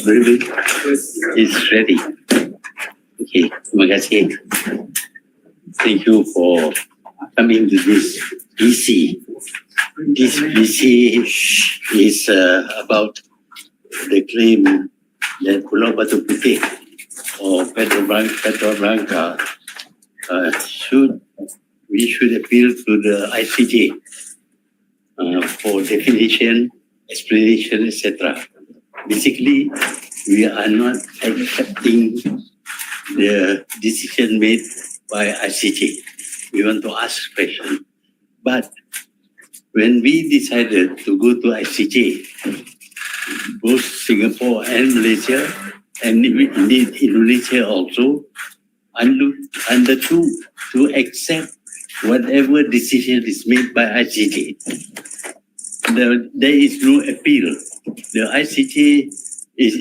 Berbelit is ready. Okay, terima kasih. Thank you for coming to this BC. This BC is about the claim that Pulau Batu Puteh or Petrobranca we should appeal to the ICJ for definition, explanation, etc. Basically, we are not accepting the decision made by ICJ. We want to ask question. But when we decided to go to ICJ, both Singapore and Malaysia, and indeed Indonesia also, undertook to accept whatever decision is made by ICJ. There is no appeal. The ICJ is,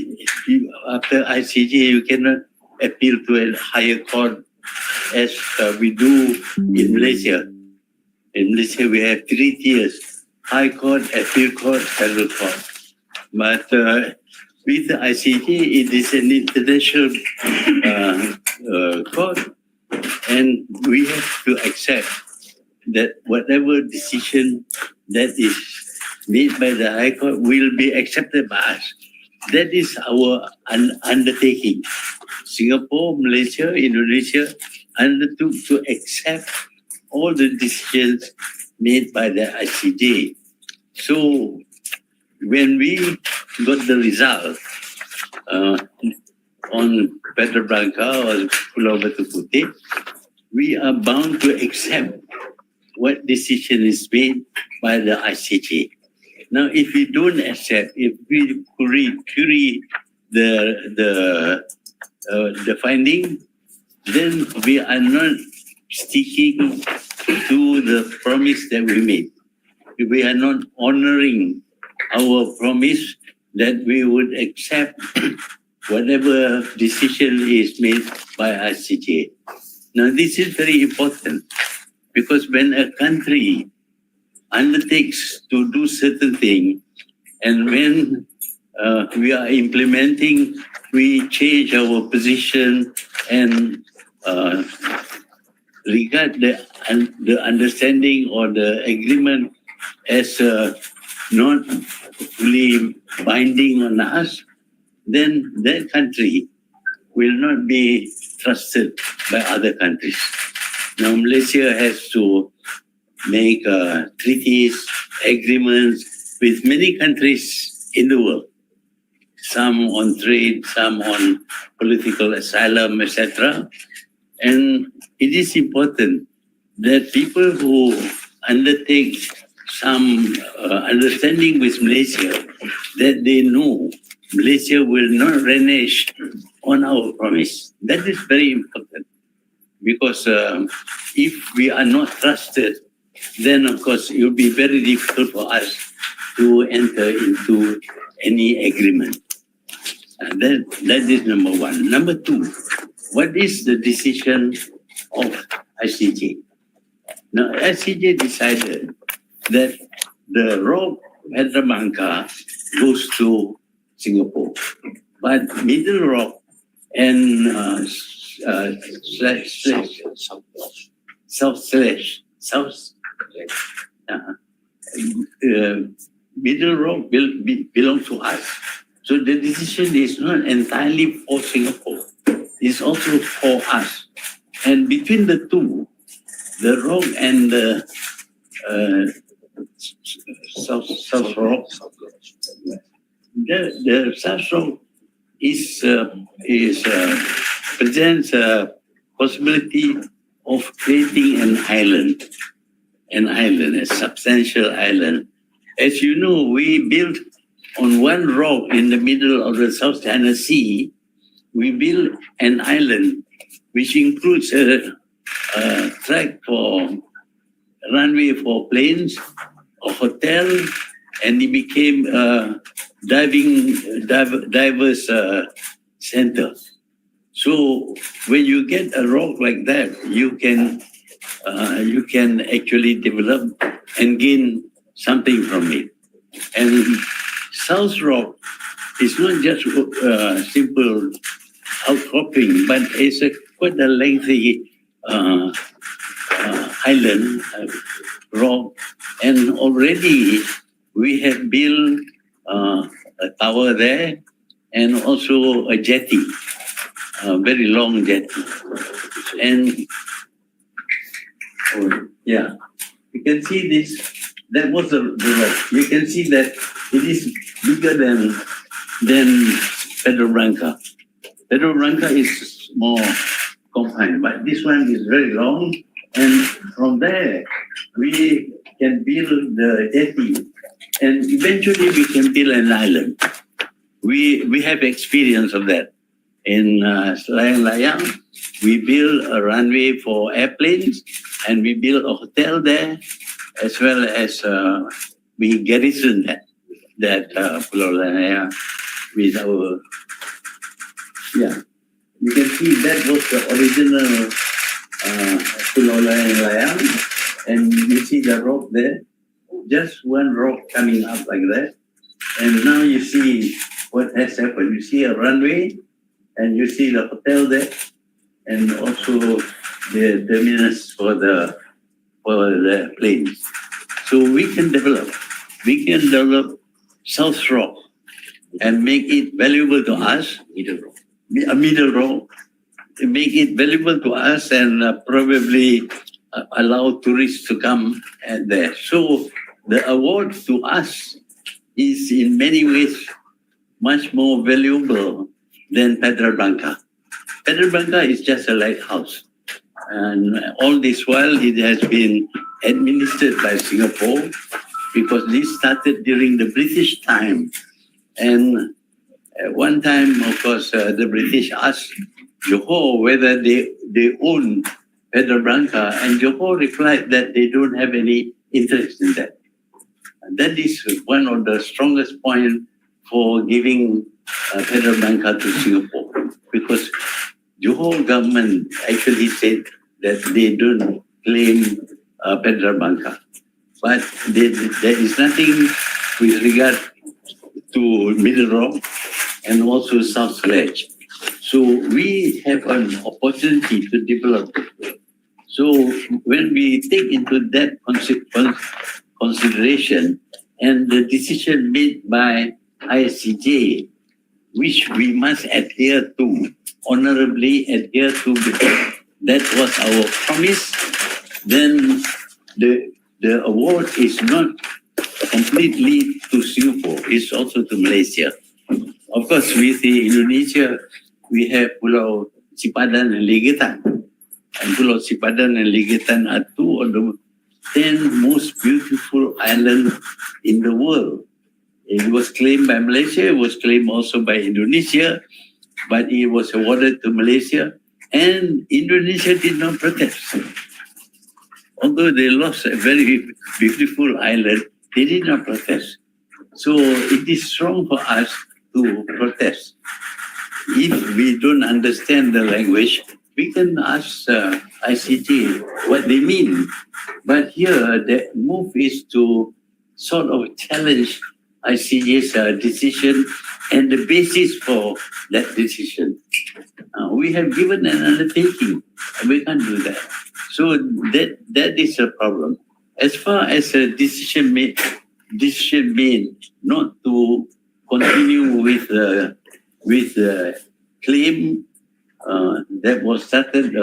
after ICJ, you cannot appeal to a higher court as we do in Malaysia. In Malaysia, we have 3 tiers: High Court, Appeal Court, Federal Court. But with the ICJ, it is an international court, and we have to accept that whatever decision that is made by the High Court will be accepted by us. That is our undertaking. Singapore, Malaysia, Indonesia undertook to accept all the decisions made by the ICJ. So when we got the result on Petrobranca or Pulau Batu Puteh, we are bound to accept what decision is made by the ICJ. Now, if we don't accept, if we query the finding, then we are not sticking to the promise that we made. We are not honoring our promise that we would accept whatever decision is made by ICJ. Now, this is very important because when a country undertakes to do certain thing, and when we are implementing, we change our position and regard the understanding or the agreement as not fully binding on us, then that country will not be trusted by other countries. Now, Malaysia has to make treaties, agreements with many countries in the world, some on trade, some on political asylum, etc. And it is important that people who undertake some understanding with Malaysia, that they know Malaysia will not renege on our promise. That is very important because if we are not trusted, then of course it will be very difficult for us to enter into any agreement. That is number one. Number two, what is the decision of ICJ? Now, ICJ decided that the rock Petrobranca goes to Singapore, but Middle Rock and Middle Rock belong to us. So the decision is not entirely for Singapore. It's also for us. And between the two, the rock and the South Rock, the South Rock presents a possibility of creating an island, a substantial island. As you know, we built on one rock in the middle of the South China Sea. We built an island which includes a track for runway for planes, a hotel, and it became a divers center. So when you get a rock like that, you can actually develop and gain something from it. And South Rock it's not just simple outcropping, but it's quite a lengthy island, rock, and already we have built a tower there and also a jetty, a very long jetty. And yeah, you can see this. That was the rock. You can see that it is bigger than Pedro Branca. Pedro Branca is more confined, but this one is very long. And from there, we can build the jetty, and eventually we can build an island. We have experience of that. In Layang, we build a runway for airplanes, and we build a hotel there, as well as we garrison that Pulau Layang with our, yeah. You can see that was the original Pulau Layang, and you see the rock there, just one rock coming up like that. And now you see what has happened. You see a runway, and you see the hotel there, and also the terminus for the planes. So we can develop South Rock and make it valuable to us. A middle rock, make it valuable to us, and probably allow tourists to come there. So the award to us is in many ways much more valuable than Pedra Blanca. Pedra Blanca is just a lighthouse. And all this while it has been administered by Singapore, because this started during the British time. And at one time, of course, the British asked Johor whether they own Pedra Blanca, and Johor replied that they don't have any interest in that. And that is one of the strongest points for giving Pedra Blanca to Singapore, because Johor government actually said that they don't claim Pedra Blanca. But there is nothing with regard to Middle Rock and also South Sledge. So we have an opportunity to develop it. So when we take into that consideration and the decision made by ICJ, which we must adhere to, honorably adhere to, because that was our promise, then the award is not completely to Singapore, it's also to Malaysia. Of course, with the Indonesia, we have Pulau Sipadan and Legitan. And Pulau Sipadan and Legitan are two of the 10 most beautiful islands in the world. It was claimed by Malaysia, it was claimed also by Indonesia, but it was awarded to Malaysia, and Indonesia did not protest. Although they lost a very beautiful island, they did not protest. So it is strong for us to protest. If we don't understand the language, we can ask ICJ what they mean. But here, the move is to sort of challenge ICJ's decision and the basis for that decision. We have given an undertaking, and we can't do that. So that is a problem. As far as a decision made not to continue with the claim that was started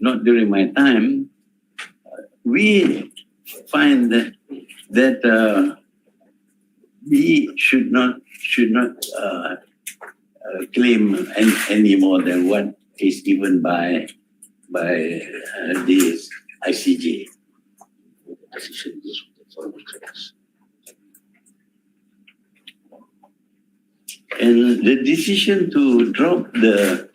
not during my time, we find that we should not claim any more than what is given by this ICJ. And the decision to drop the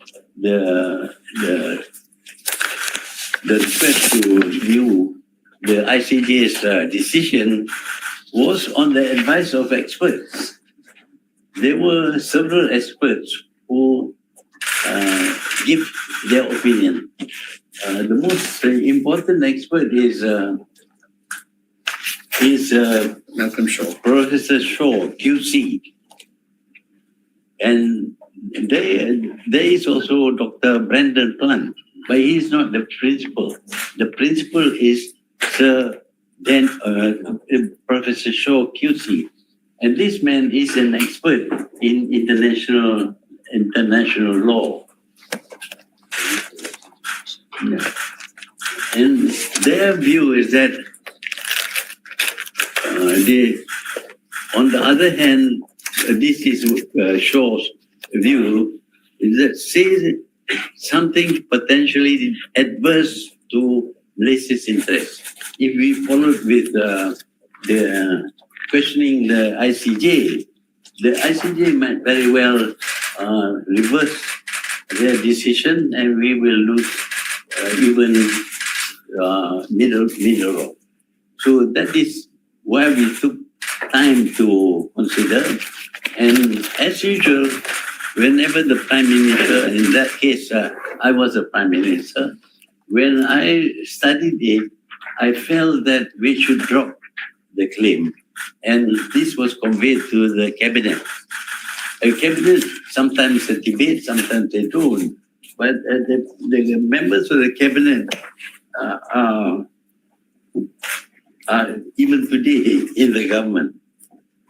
request to review the ICJ's decision was on the advice of experts. There were several experts who give their opinion. The most important expert is Malcolm Shaw, Professor Shaw, QC. And there is also Dr. Brandon Plant, but he is not the principal. The principal is Sir Professor Shaw QC. And this man is an expert in international law. Yeah. And their view is that on the other hand, this is Shaw's view, is that says something potentially adverse to Malaysia's interest. If we followed with the questioning the ICJ might very well reverse their decision, and we will lose even middle road. So that is why we took time to consider. And as usual, whenever the Prime Minister, and in that case, I was the Prime Minister, when I studied it, I felt that we should drop the claim. And this was conveyed to the Cabinet. The Cabinet, sometimes they debate, sometimes they don't. But the members of the Cabinet are even today in the government.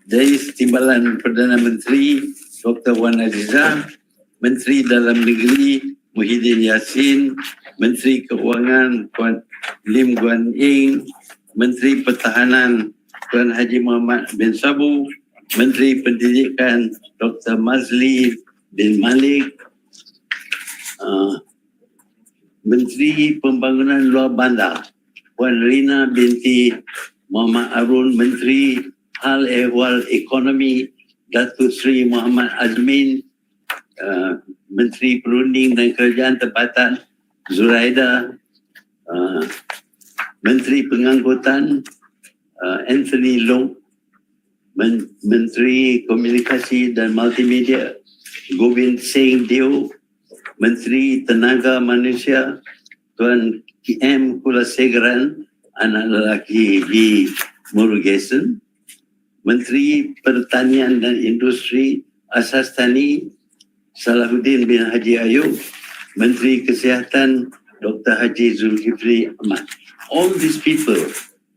There is Timbalan Perdana Menteri Dr. Wan Azizah, Menteri Dalam Negeri Muhyiddin Yassin, Menteri Keuangan Tuan Lim Guan Eng, Menteri Pertahanan Tuan Haji Muhammad bin Sabu, Menteri Pendidikan Dr. Mazli bin Malik, Menteri Pembangunan Luar Bandar Puan Rina binti Muhammad Arun, Menteri Hal Ehwal Ekonomi Datuk Seri Muhammad Azmin, Menteri Perunding dan Kerajaan Tempatan Zuraida, Menteri Pengangkutan Anthony Long, Menteri Komunikasi dan Multimedia Govind Singh Deo, Menteri Tenaga Manusia Tuan M. Kulasegaran, anak lelaki V. Murugesan, Menteri Pertanian dan Industri Asas Tani Salahuddin bin Haji Ayub, Menteri Kesihatan Dr. Haji Zulkifli Ahmad. All these people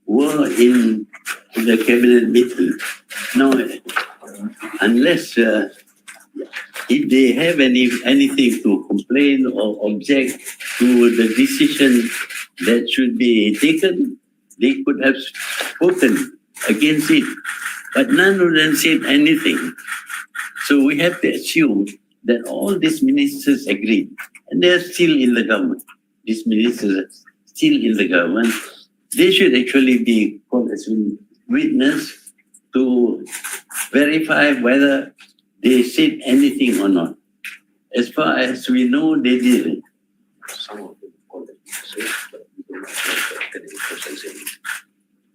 were in the cabinet meeting. Now, unless if they have anything to complain or object to the decision that should be taken, they could have spoken against it. But none of them said anything. So we have to assume that all these ministers agreed. And they are still in the government. These ministers are still in the government. They should actually be called as witness to verify whether they said anything or not. As far as we know, they didn't. Some of them called it.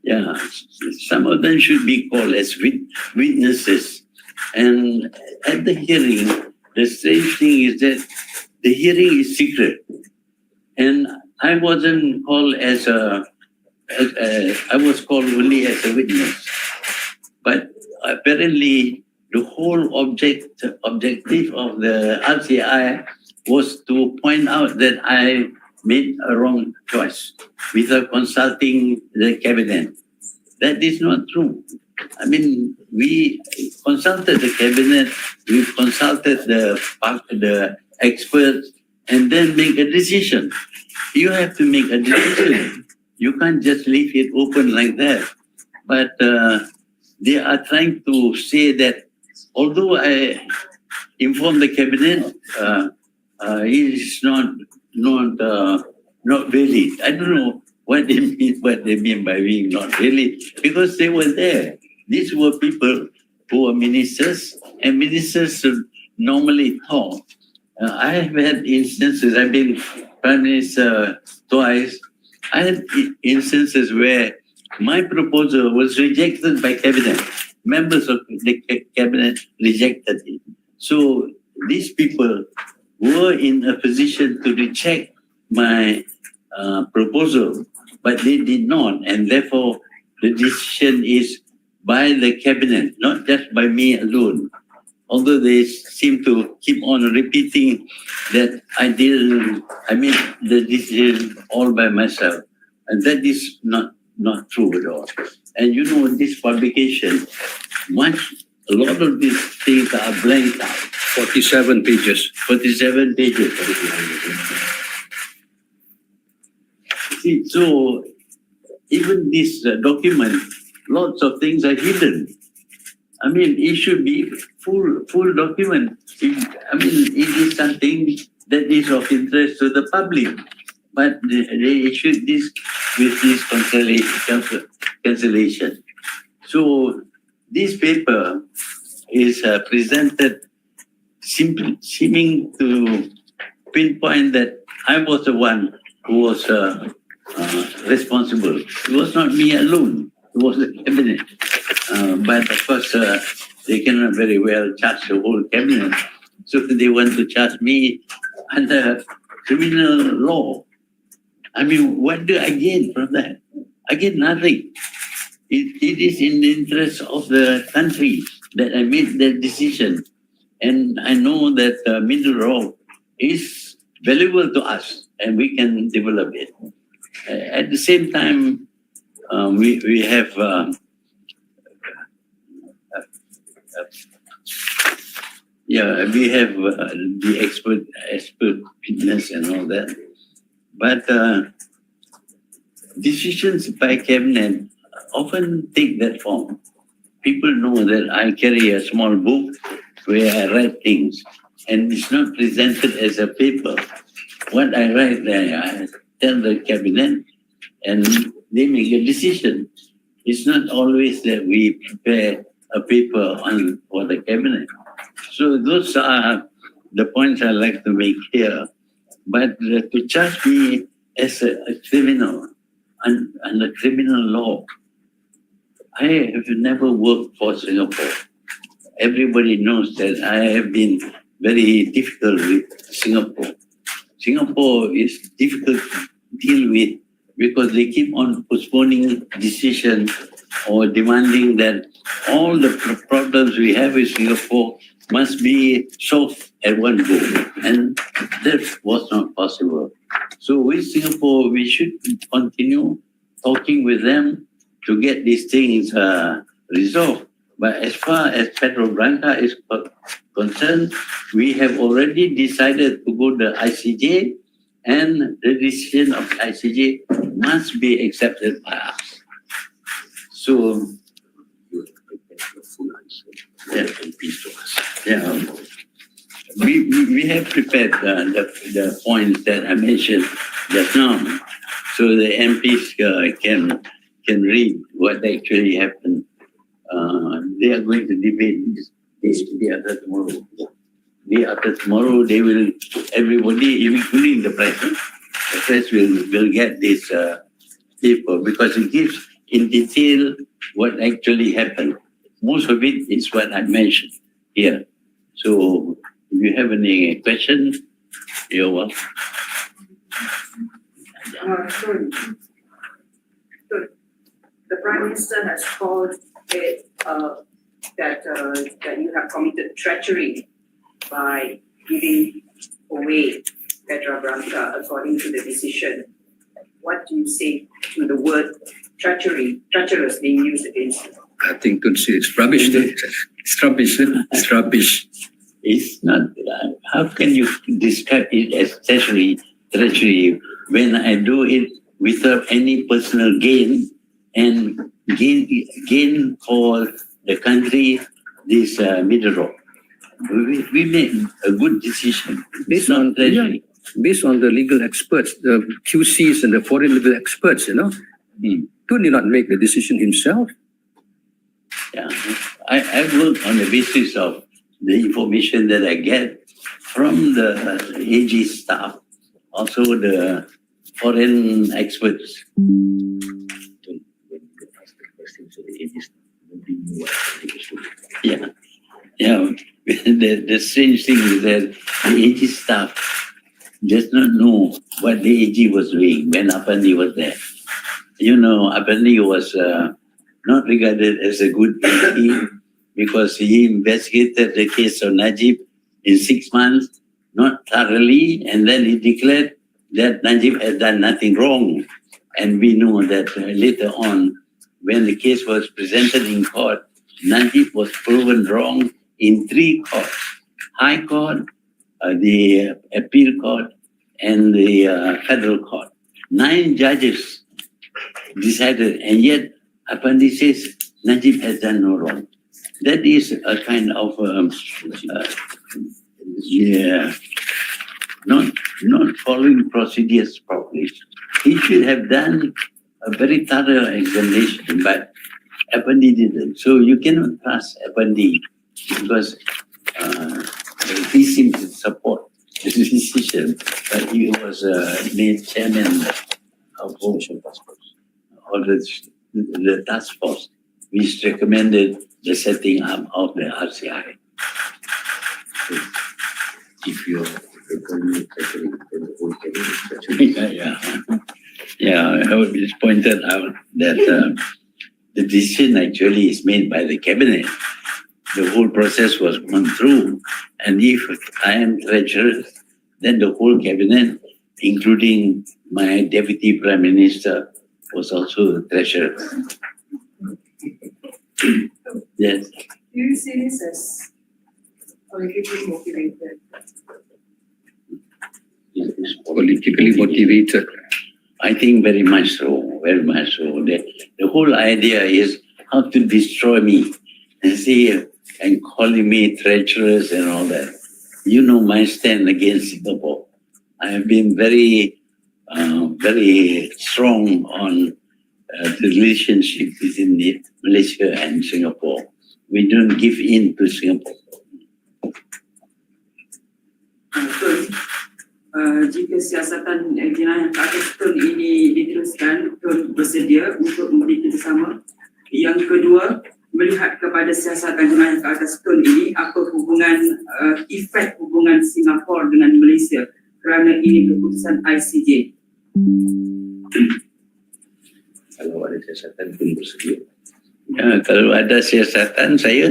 Yeah, some of them should be called as witnesses. And at the hearing, the strange thing is that the hearing is secret. And I wasn't called I was called only as a witness. But apparently, the whole objective of the RCI was to point out that I made a wrong choice without consulting the cabinet. That is not true. I mean, we consulted the cabinet, we consulted the experts, and then make a decision. You have to make a decision. You can't just leave it open like that. But they are trying to say that although I informed the cabinet, it is not valid. I don't know what they mean by being not valid, because they were there. These were people who were ministers, and ministers normally talk. I have had instances, I've been Prime Minister twice. I had instances where my proposal was rejected by cabinet. Members of the cabinet rejected it. So these people were in a position to reject my proposal, but they did not. And therefore, the decision is by the cabinet, not just by me alone. although they seem to keep on repeating that I made the decision all by myself. And that is not true at all. And you know, this publication, a lot of these things are blanked out. 47 pages. 47 pages. See, so even this document, lots of things are hidden. I mean, it should be full document. It is something that is of interest to the public. But they issued this with this cancellation. So this paper is presented seeming to pinpoint that I was the one who was responsible. It was not me alone. It was the cabinet. But of course, they cannot very well charge the whole cabinet. So they want to charge me under criminal law. I mean, what do I gain from that? I get nothing. It is in the interest of the country that I made that decision. And I know that mineral is valuable to us and we can develop it. At the same time, we have the expert witness and all that. But decisions by cabinet often take that form. People know that I carry a small book where I write things, and it's not presented as a paper. What I write there, I tell the cabinet, and they make a decision. It's not always that we prepare a paper for the cabinet. So those are the points I like to make here. But to charge me as a criminal under criminal law, I have never worked for Singapore. Everybody knows that I have been very difficult with Singapore. Singapore is difficult to deal with because they keep on postponing decisions or demanding that all the problems we have with Singapore must be solved at one go. And that was not possible. So with Singapore, we should continue talking with them to get these things resolved. But as far as Pedro Branca is concerned, we have already decided to go to ICJ, and the decision of ICJ must be accepted by us. So, we have prepared the points that I mentioned just now, so the MPs can read what actually happened. They are going to debate this day after tomorrow. Day after tomorrow, they will, everybody, including the press will get this paper because it gives in detail what actually happened. Most of it is what I mentioned here. So if you have any questions, you're welcome. So the Prime Minister has called it that you have committed treachery by giving away Pedro Branca according to the decision. What do you say to the word treachery, treacherous being used against you? I think it's rubbish. It's rubbish. It's rubbish. It's not. How can you describe it as treachery when I do it without any personal gain and gain for the country this mineral? We made a good decision. Based on treachery. Based on the legal experts, the QCs and the foreign legal experts, Tun did not make the decision himself. Yeah, I work on the basis of the information that I get from the AG staff, also the foreign experts. Yeah. The strange thing is that the AG staff does not know what the AG was doing when Apandi was there. Apandi was not regarded as a good AG because he investigated the case of Najib in 6 months, not thoroughly, and then he declared that Najib has done nothing wrong. And we know that later on, when the case was presented in court, Najib was proven wrong in 3 courts: High Court, the Appeal Court, and the Federal Court. 9 judges decided, and yet Apandi says Najib has done no wrong. That is a kind of not following procedures properly. He should have done a very thorough examination, but Apandi didn't. So you cannot trust Apandi because he seemed to support the decision, but he was made chairman of the task force, which recommended the setting up of the RCI. If you're It's pointed out that the decision actually is made by the cabinet. The whole process was gone through, and if I am treasurer, then the whole cabinet, including my deputy prime minister, was also the treasurer. Yes. Do you see this as politically motivated? politically motivated. I think very much so, very much so. The whole idea is how to destroy me and see and calling me treacherous and all that. You know my stand against Singapore. I have been very strong on the relationship between Malaysia and Singapore. We don't give in to Singapore. Jika siasatan jenayah ke atas tun ini diteruskan, tun bersedia untuk memberi kerjasama. Yang kedua, melihat kepada siasatan jenayah ke atas tun ini, apa hubungan, efek hubungan Singapura dengan Malaysia kerana ini keputusan ICJ. Kalau ada siasatan pun bersedia. Ya, kalau ada siasatan, saya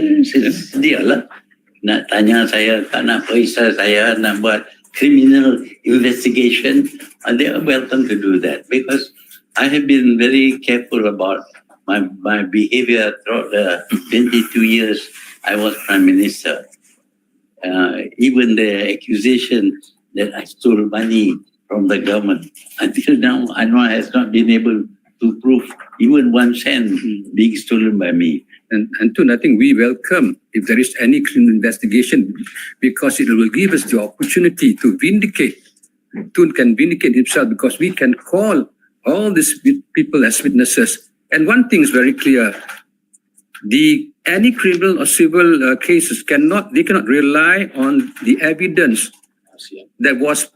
sedialah. Nak tanya saya, tak nak periksa saya, nak buat criminal investigation, they are welcome to do that, because I have been very careful about my behavior throughout the 22 years I was Prime Minister. Even the accusation that I stole money from the government, until now, I know has not been able to prove even 1 cent being stolen by me. And Tun, I think we welcome if there is any criminal investigation, because it will give us the opportunity to vindicate. Tun can vindicate himself because we can call all these people as witnesses. And one thing is very clear: any criminal or civil cases cannot rely on the evidence that was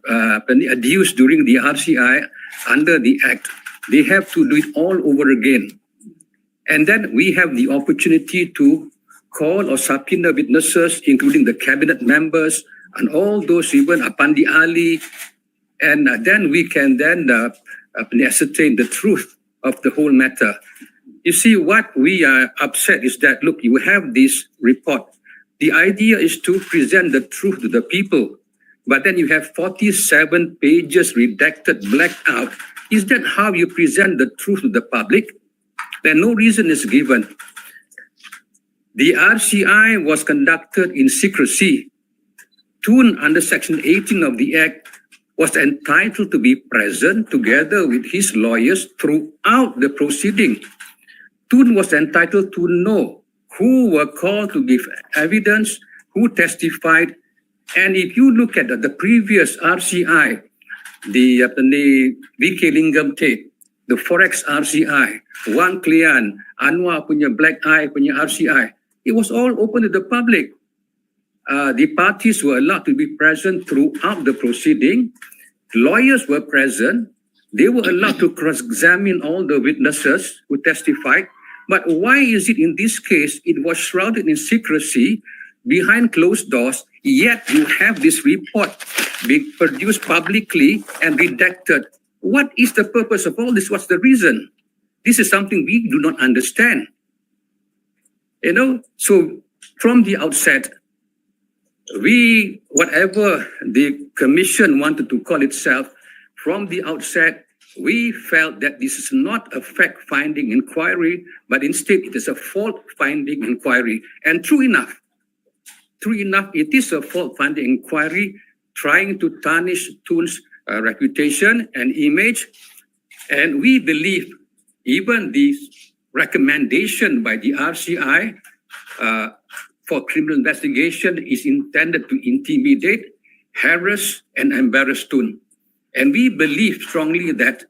adduced during the RCI under the Act. They have to do it all over again. And then we have the opportunity to call or subpoena witnesses, including the cabinet members and all those, even Apandi Ali. And then we can ascertain the truth of the whole matter. You see, what we are upset is that, look, you have this report. The idea is to present the truth to the people. But then you have 47 pages redacted, blacked out. Is that how you present the truth to the public? Then no reason is given. The RCI was conducted in secrecy. Tun, under Section 18 of the Act, was entitled to be present together with his lawyers throughout the proceeding. Tun was entitled to know who were called to give evidence, who testified. And if you look at the previous RCI, the VK Lingam tape, the Forex RCI, Wang Klian, Anwar punya Black Eye punya RCI, it was all open to the public. The parties were allowed to be present throughout the proceeding. Lawyers were present. They were allowed to cross-examine all the witnesses who testified. But why is it in this case, it was shrouded in secrecy behind closed doors, yet you have this report being produced publicly and redacted? What is the purpose of all this? What's the reason? This is something we do not understand. So from the outset, whatever the commission wanted to call itself, from the outset, we felt that this is not a fact-finding inquiry, but instead it is a fault-finding inquiry. And true enough, it is a fault-finding inquiry trying to tarnish Tun's reputation and image. And we believe even the recommendation by the RCI for criminal investigation is intended to intimidate, harass, and embarrass Tun. And we believe strongly that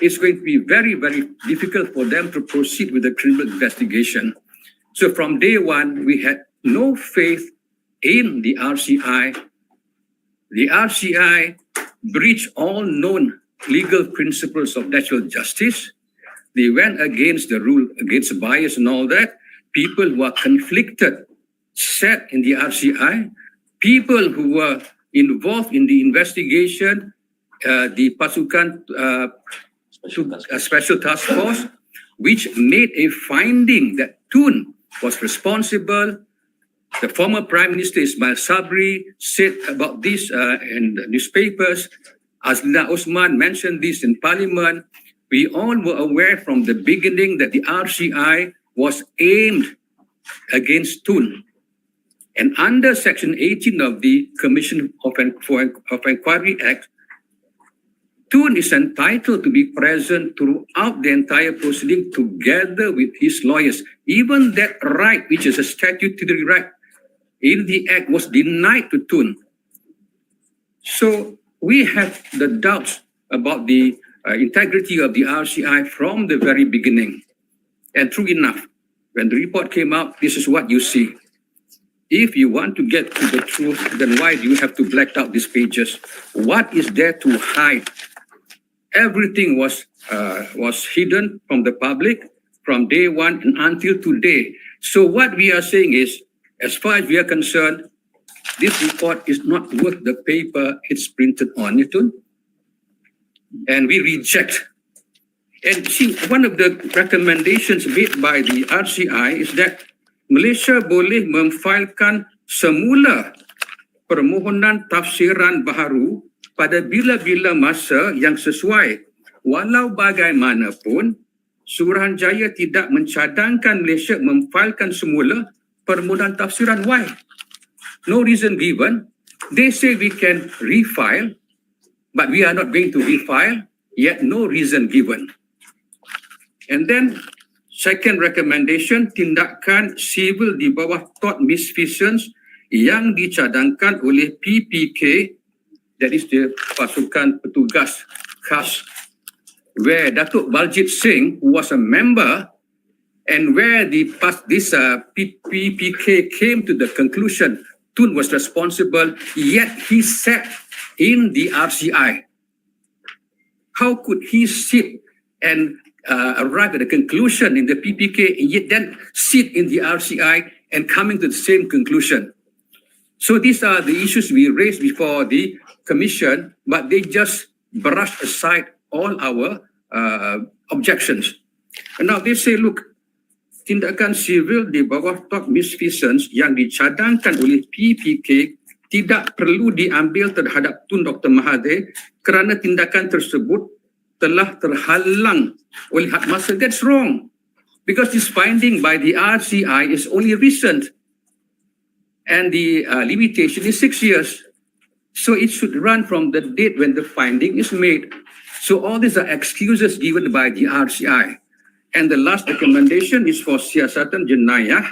it's going to be very, very difficult for them to proceed with the criminal investigation. So from day one, we had no faith in the RCI. The RCI breached all known legal principles of natural justice. They went against the rule, against bias and all that. People who are conflicted sat in the RCI. People who were involved in the investigation, the Pasukan Special Task Force, which made a finding that Tun was responsible. The former Prime Minister Ismail Sabri said about this in the newspapers. Azlina Osman mentioned this in Parliament. We all were aware from the beginning that the RCI was aimed against Tun. And under Section 18 of the Commission of Inquiry Act, Tun is entitled to be present throughout the entire proceeding together with his lawyers. Even that right, which is a statutory right in the Act, was denied to Tun. So we have the doubts about the integrity of the RCI from the very beginning. And true enough, when the report came out, this is what you see. If you want to get to the truth, then why do you have to black out these pages? What is there to hide? Everything was hidden from the public from day one and until today. So what we are saying is, as far as we are concerned, this report is not worth the paper it's printed on, and we reject. And see, one of the recommendations made by the RCI is that Malaysia boleh memfailkan semula permohonan tafsiran baharu pada bila-bila masa yang sesuai. Walau bagaimanapun, Suruhanjaya tidak mencadangkan Malaysia memfailkan semula permohonan tafsiran. Why? No reason given. They say we can refile, but we are not going to refile, yet no reason given. And then, second recommendation, tindakan sivil di bawah tort misfeasance yang dicadangkan oleh PPK, that is the Pasukan Petugas Khas, where Datuk Baljit Singh, who was a member, and where this PPK came to the conclusion Tun was responsible, yet he sat in the RCI. How could he sit and arrive at a conclusion in the PPK and yet then sit in the RCI and coming to the same conclusion? So these are the issues we raised before the commission, but they just brushed aside all our objections. And now they say, look, tindakan sivil di bawah tort misfeasance yang dicadangkan oleh PPK tidak perlu diambil terhadap Tun Dr. Mahathir kerana tindakan tersebut telah terhalang oleh had masa. That's wrong, because this finding by the RCI is only recent and the limitation is 6 years. So it should run from the date when the finding is made. So all these are excuses given by the RCI. And the last recommendation is for siasatan jenayah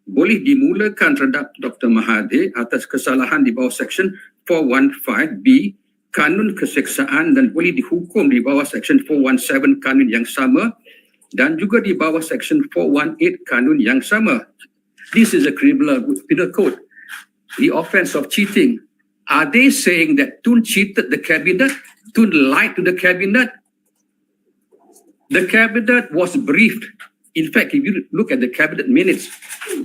boleh dimulakan terhadap Dr. Mahathir atas kesalahan di bawah Section 415B Kanun Keseksaan dan boleh dihukum di bawah Section 417 Kanun yang sama dan juga di bawah Section 418 Kanun yang sama. This is a criminal penal code. The offense of cheating. Are they saying that Tun cheated the cabinet? Tun lied to the cabinet? The cabinet was briefed. In fact, if you look at the cabinet minutes,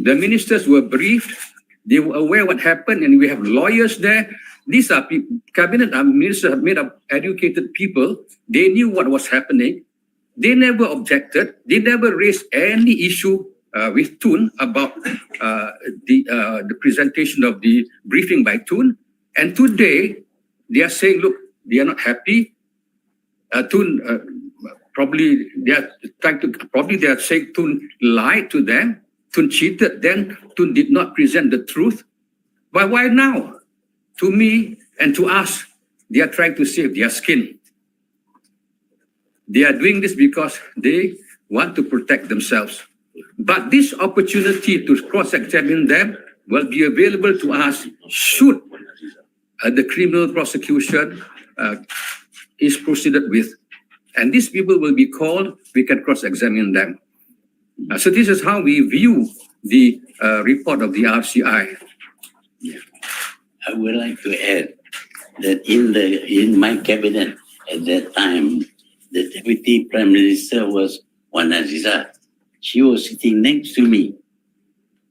the ministers were briefed. They were aware what happened, and we have lawyers there. These are cabinet ministers made up educated people. They knew what was happening. They never objected. They never raised any issue with Tun about the presentation of the briefing by Tun. And today, they are saying, look, they are not happy. Tun, probably they are saying Tun lied to them. Tun cheated them. Tun did not present the truth. But why now? To me and to us, they are trying to save their skin. They are doing this because they want to protect themselves. But this opportunity to cross-examine them will be available to us should the criminal prosecution is proceeded with. And these people will be called, we can cross-examine them. So this is how we view the report of the RCI. I would like to add that in my cabinet at that time, the Deputy Prime Minister was Wan Azizah. She was sitting next to me,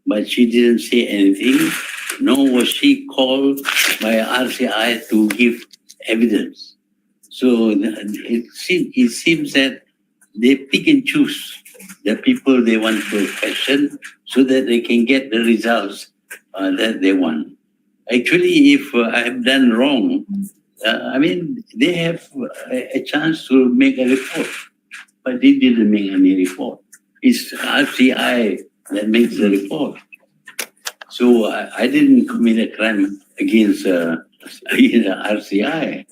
but she didn't say anything, nor was she called by RCI to give evidence. So it seems that they pick and choose the people they want to question so that they can get the results that they want. Actually, if I have done wrong, they have a chance to make a report, but they didn't make any report. It's RCI that makes the report. So I didn't commit a crime against RCI.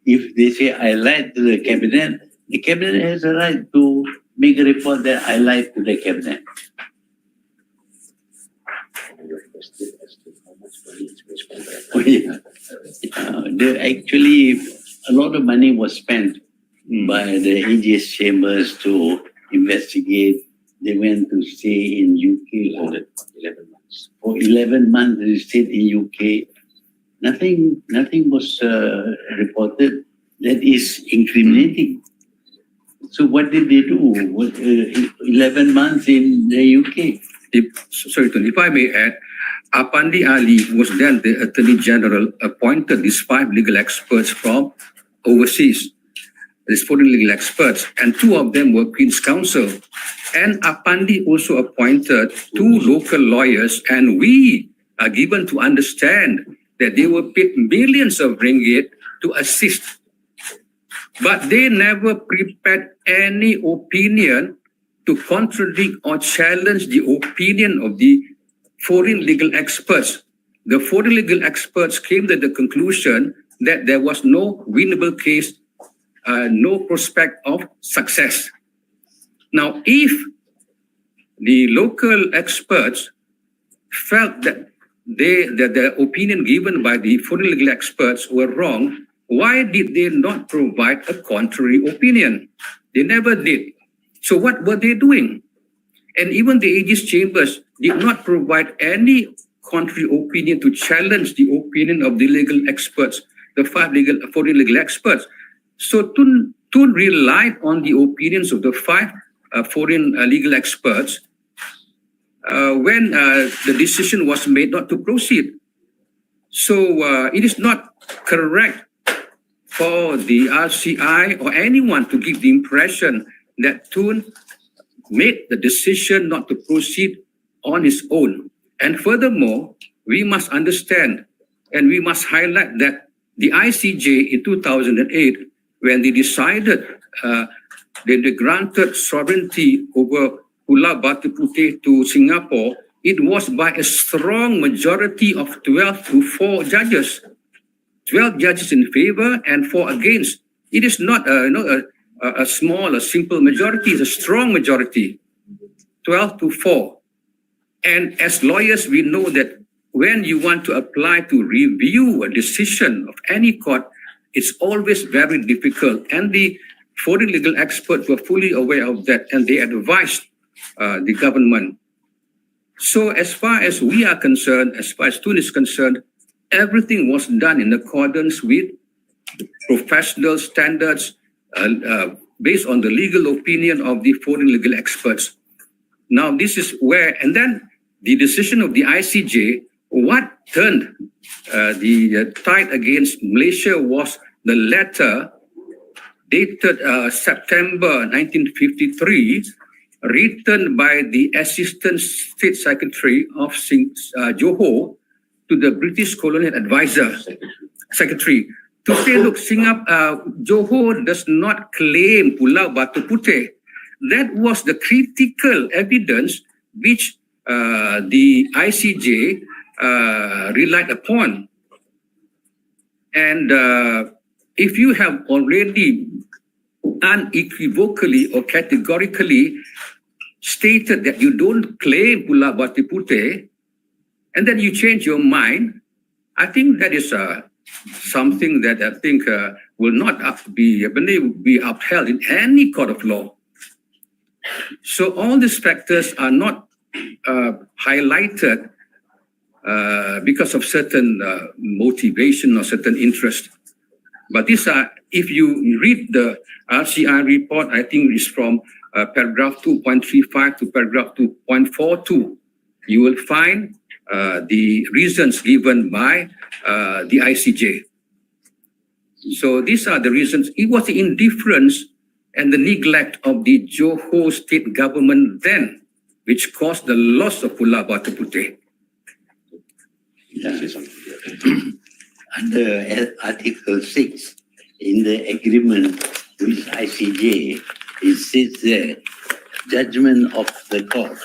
If they say I lied to the cabinet has a right to make a report that I lied to the cabinet. Oh, yeah. Actually, a lot of money was spent by the AGS chambers to investigate. They went to stay in UK for 11 months. For 11 months, they stayed in UK. Nothing was reported that is incriminating. So what did they do? 11 months in the UK? If I may add, Apandi Ali was then the Attorney General, appointed these 5 legal experts from overseas, these foreign legal experts, and 2 of them were Queen's Counsel. And Apandi also appointed 2 local lawyers, and we are given to understand that they were paid millions of ringgit to assist. But they never prepared any opinion to contradict or challenge the opinion of the foreign legal experts. The foreign legal experts came to the conclusion that there was no winnable case, no prospect of success. Now, if the local experts felt that the opinion given by the foreign legal experts were wrong, why did they not provide a contrary opinion? They never did. So what were they doing? And even the Aegis chambers did not provide any contrary opinion to challenge the opinion of the legal experts, the 5 foreign legal experts. So Tun relied on the opinions of the 5 foreign legal experts when the decision was made not to proceed. So it is not correct for the RCI or anyone to give the impression that Tun made the decision not to proceed on his own. And furthermore, we must understand and we must highlight that the ICJ in 2008, when they decided they granted sovereignty over Pulau Batu Puteh to Singapore, it was by a strong majority of 12 to 4 judges. 12 judges in favor and 4 against. It is not a small, a simple majority, it's a strong majority, 12 to 4. And as lawyers, we know that when you want to apply to review a decision of any court, it's always very difficult. And the foreign legal experts were fully aware of that, and they advised the government. So as far as we are concerned, as far as Tun is concerned, everything was done in accordance with professional standards, based on the legal opinion of the foreign legal experts. Now, this is where, and then the decision of the ICJ, what turned the tide against Malaysia was the letter dated September 1953, written by the Assistant State Secretary of Johor to the British Colonial Advisor Secretary to say, look, Johor does not claim Pulau Batu Puteh. That was the critical evidence which the ICJ relied upon. And if you have already unequivocally or categorically stated that you don't claim Pulau Batu Puteh, and then you change your mind, I think that is something that I think will not be upheld in any court of law. So all these factors are not highlighted because of certain motivation or certain interest. But these are, if you read the RCI report, I think it's from paragraph 2.35 to paragraph 2.42, you will find the reasons given by the ICJ. So these are the reasons. It was the indifference and the neglect of the Johor state government then, which caused the loss of Pulau Batu Puteh. Under Article 6 in the agreement with ICJ, it says that judgment of the court.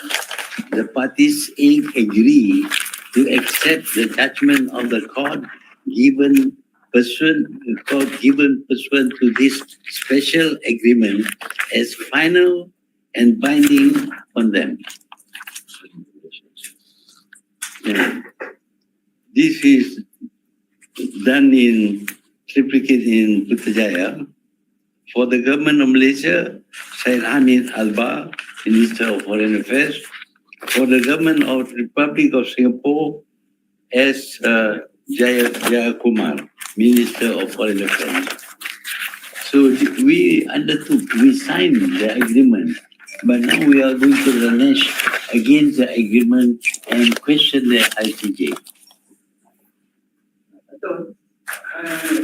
The parties agree to accept the judgment of the court given pursuant to this special agreement as final and binding on them. Yeah. This is done in triplicate in Putrajaya. For the government of Malaysia, Syed Hamid Alba, Minister of Foreign Affairs. For the government of the Republic of Singapore, S. Jayakumar, Minister of Foreign Affairs. So we undertook, we signed the agreement, but now we are going to renege against the agreement and question the ICJ. So,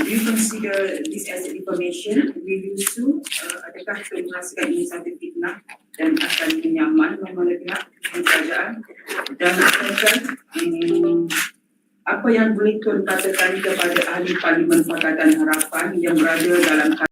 do you consider this as information? Will you sue? Adakah menghasilkan ini satu fitnah dan akan menyaman memulai pihak kerajaan? Dan apa yang boleh Tun katakan kepada ahli Parlimen Pakatan Harapan yang berada dalam